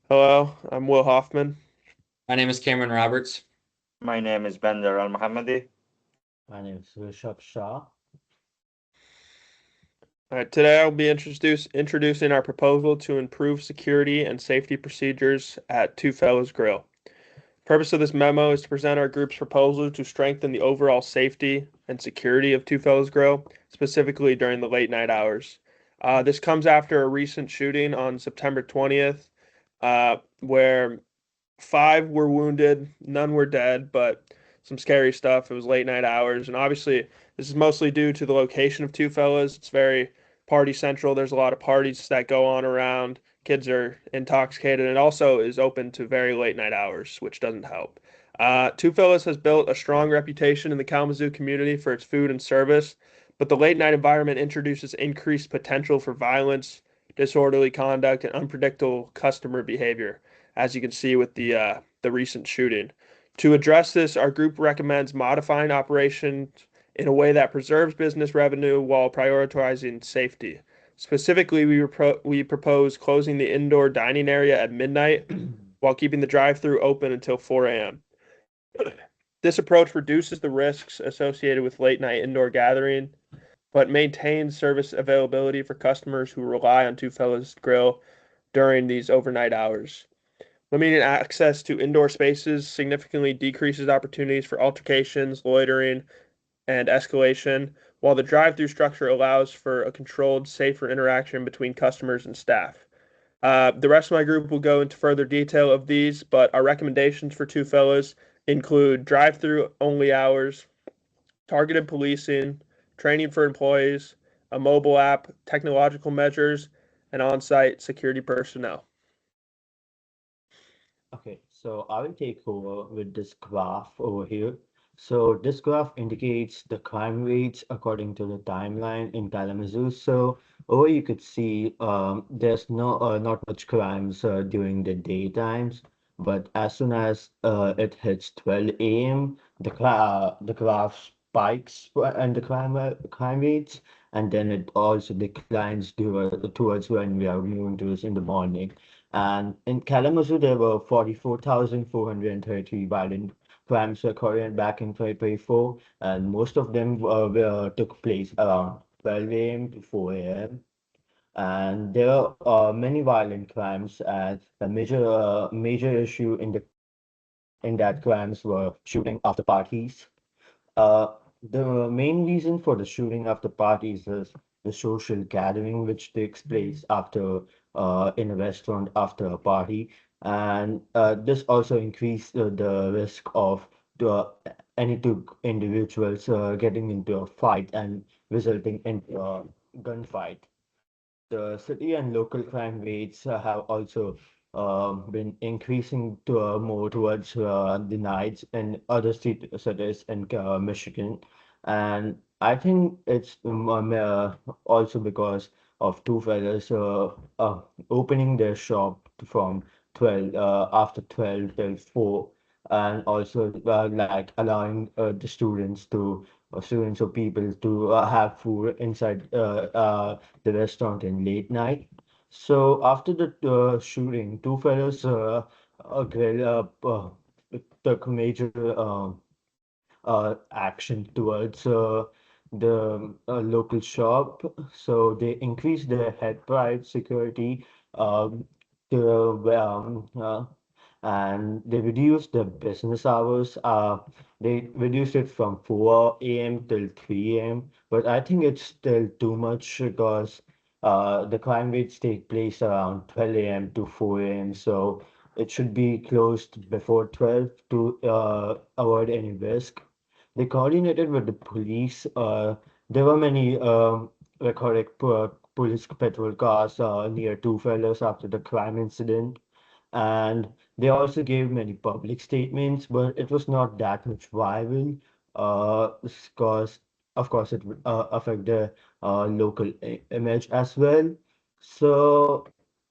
Hello, I'm Will Hoffman. My name is Cameron Roberts. My name is Bandar Almohammadi. My name is Rishabh Shah. All right, today I'll be introducing our proposal to improve security and safety procedures at Two Fellas Grill. Purpose of this memo is to present our group's proposal to strengthen the overall safety and security of Two Fellas Grill, specifically during the late night hours. This comes after a recent shooting on September 20th, where five were wounded, none were dead, but some scary stuff. It was late night hours, and obviously this is mostly due to the location of Two Fellas. It's very party central. There's a lot of parties that go on around. Kids are intoxicated, and also is open to very late night hours, which doesn't help. Two Fellas has built a strong reputation in the Kalamazoo community for its food and service, but the late night environment introduces increased potential for violence, disorderly conduct, and unpredictable customer behavior, as you can see with the recent shooting. To address this, our group recommends modifying operations in a way that preserves business revenue while prioritizing safety. Specifically, we propose closing the indoor dining area at midnight while keeping the drive-through open until 4 a.m. This approach reduces the risks associated with late night indoor gathering, but maintains service availability for customers who rely on Two Fellas Grill during these overnight hours. Limiting access to indoor spaces significantly decreases opportunities for altercations, loitering, and escalation, while the drive-through structure allows for a controlled, safer interaction between customers and staff. The rest of my group will go into further detail of these, but our recommendations for Two Fellas include drive-through only hours, targeted policing, training for employees, a mobile app, technological measures, and on-site security personnel. Okay, so I will take over with this graph over here. So this graph indicates the crime rates according to the timeline in Kalamazoo. So over you could see there's not much crimes during the daytimes, but as soon as it hits 12 a.m., the graph spikes and the crime rates, and then it also declines towards when we are moving towards in the morning. And in Kalamazoo, there were 44,430 violent crimes recorded back in 2024, and most of them took place around 12 a.m. to 4 a.m. And there are many violent crimes, and the major issue in that crimes were shooting after parties. The main reason for the shooting after parties is the social gathering which takes place after in a restaurant after a party, and this also increased the risk of the, any two individuals getting into a fight and resulting in a gunfight. The city and local crime rates have also been increasing more towards the nights in other cities in Michigan. And I think it's also because of two fellas opening their shop from 12 after 12 till 4, and also like allowing the students or people to have food inside the restaurant in late night. So after the shooting, two fellows took major action towards the local shop. So they increased their head price security um, to and they reduced the business hours. They reduced it from 4 a.m. till 3 a.m. But I think it's still too much because the crime rates take place around 12 a.m. to 4 a.m. So it should be closed before 12 to avoid any risk. They coordinated with the police. There were many recorded police patrol cars near Two Fellows after the crime incident, and they also gave many public statements, but it was not that much viral, because of course it would affect the local image as well. So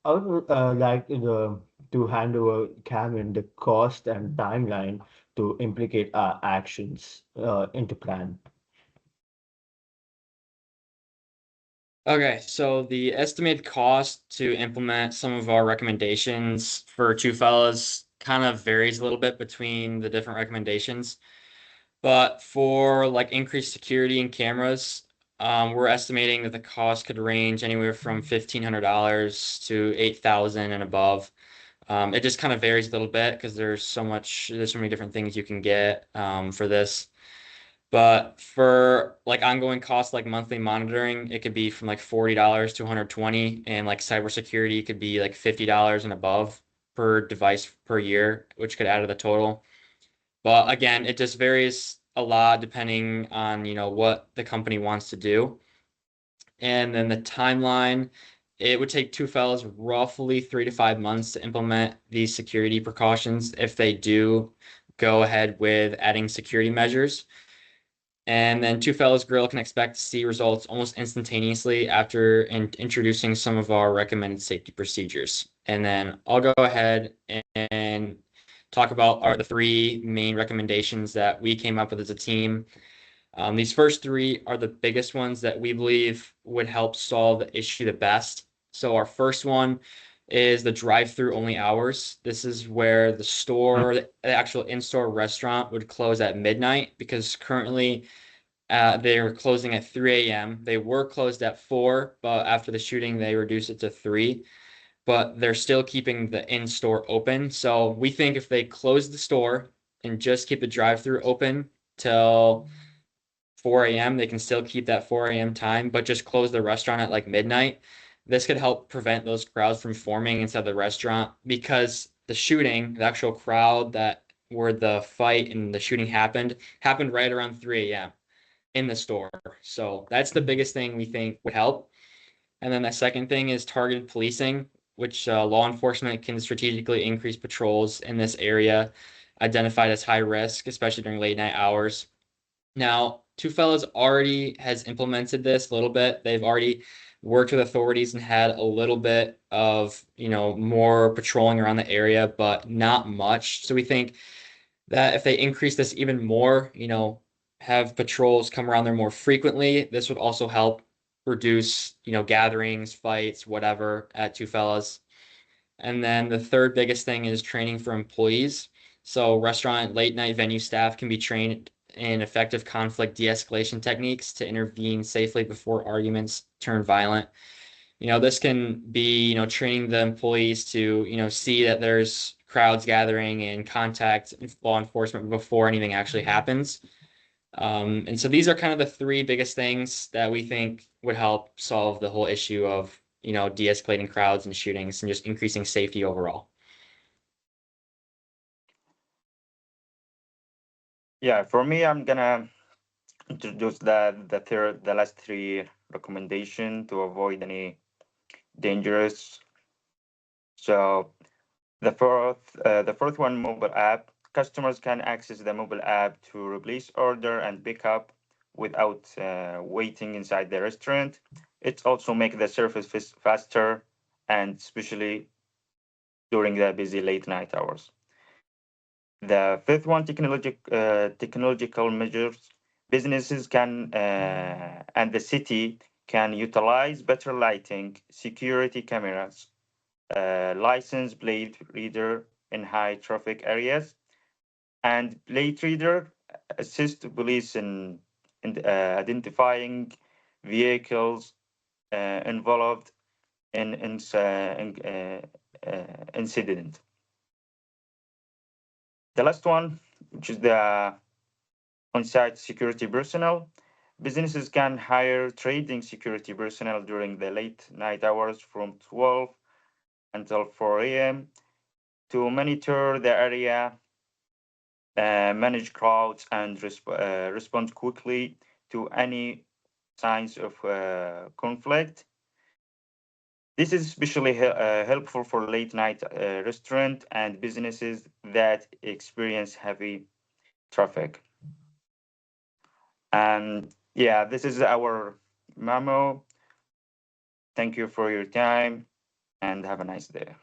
I would like to hand over Cameron the cost and timeline to implicate our actions into plan. Okay, so the estimated cost to implement some of our recommendations for two fellas kind of varies a little bit between the different recommendations. But for like increased security and cameras, we're estimating that the cost could range anywhere from $1,500 to $8,000 and above. It just kind of varies a little bit because there's so many different things you can get for this. But for like ongoing costs like monthly monitoring, it could be from like $40 to 120, and like cybersecurity could be like $50 and above per device per year, which could add to the total. But again, it just varies a lot depending on, what the company wants to do. And then the timeline, it would take two fellows roughly 3 to 5 months to implement these security precautions if they do go ahead with adding security measures. And then Two Fellows Grill can expect to see results almost instantaneously after introducing some of our recommended safety procedures. And then I'll go ahead and talk about the three main recommendations that we came up with as a team. These first three are the biggest ones that we believe would help solve the issue the best. So our first one is the drive-through only hours. This is where the actual in-store restaurant would close at midnight because currently they are closing at 3 a.m. They were closed at 4, but after the shooting, they reduced it to 3. But they're still keeping the in-store open. So we think if they close the store and just keep the drive-through open till 4 a.m., they can still keep that 4 a.m. time, but just close the restaurant at like midnight. This could help prevent those crowds from forming inside the restaurant because the actual crowd that where the fight and the shooting happened right around 3 a.m. in the store. So that's the biggest thing we think would help. And then the second thing is targeted policing, which law enforcement can strategically increase patrols in this area identified as high risk, especially during late night hours. Now, Two Fellows already has implemented this a little bit. They've already worked with authorities and had a little bit of, more patrolling around the area, but not much. So we think that if they increase this even more, have patrols come around there more frequently, this would also help reduce, gatherings, fights, whatever at Two Fellas. And then the third biggest thing is training for employees. So restaurant late night venue staff can be trained in effective conflict de-escalation techniques to intervene safely before arguments turn violent. This can be, training the employees to, see that there's crowds gathering and contact law enforcement before anything actually happens. And so these are kind of the three biggest things that we think would help solve the whole issue of, de-escalating crowds and shootings and just increasing safety overall. Yeah, for me, I'm gonna introduce the last three recommendation to avoid any dangerous. So the fourth one, mobile app. Customers can access the mobile app to replace order and pick up without waiting inside the restaurant. It also makes the service faster, and especially during the busy late night hours. The fifth one, technological measures. Businesses can and the city can utilize better lighting, security cameras, license plate reader in high traffic areas, and plate reader assist police in identifying vehicles involved in incident. The last one, which is the on-site security personnel. Businesses can hire trading security personnel during the late night hours from 12 until 4 a.m. to monitor the area, manage crowds, and respond quickly to any signs of conflict. This is especially helpful for late night restaurant and businesses that experience heavy traffic. And yeah, this is our memo. Thank you for your time and have a nice day.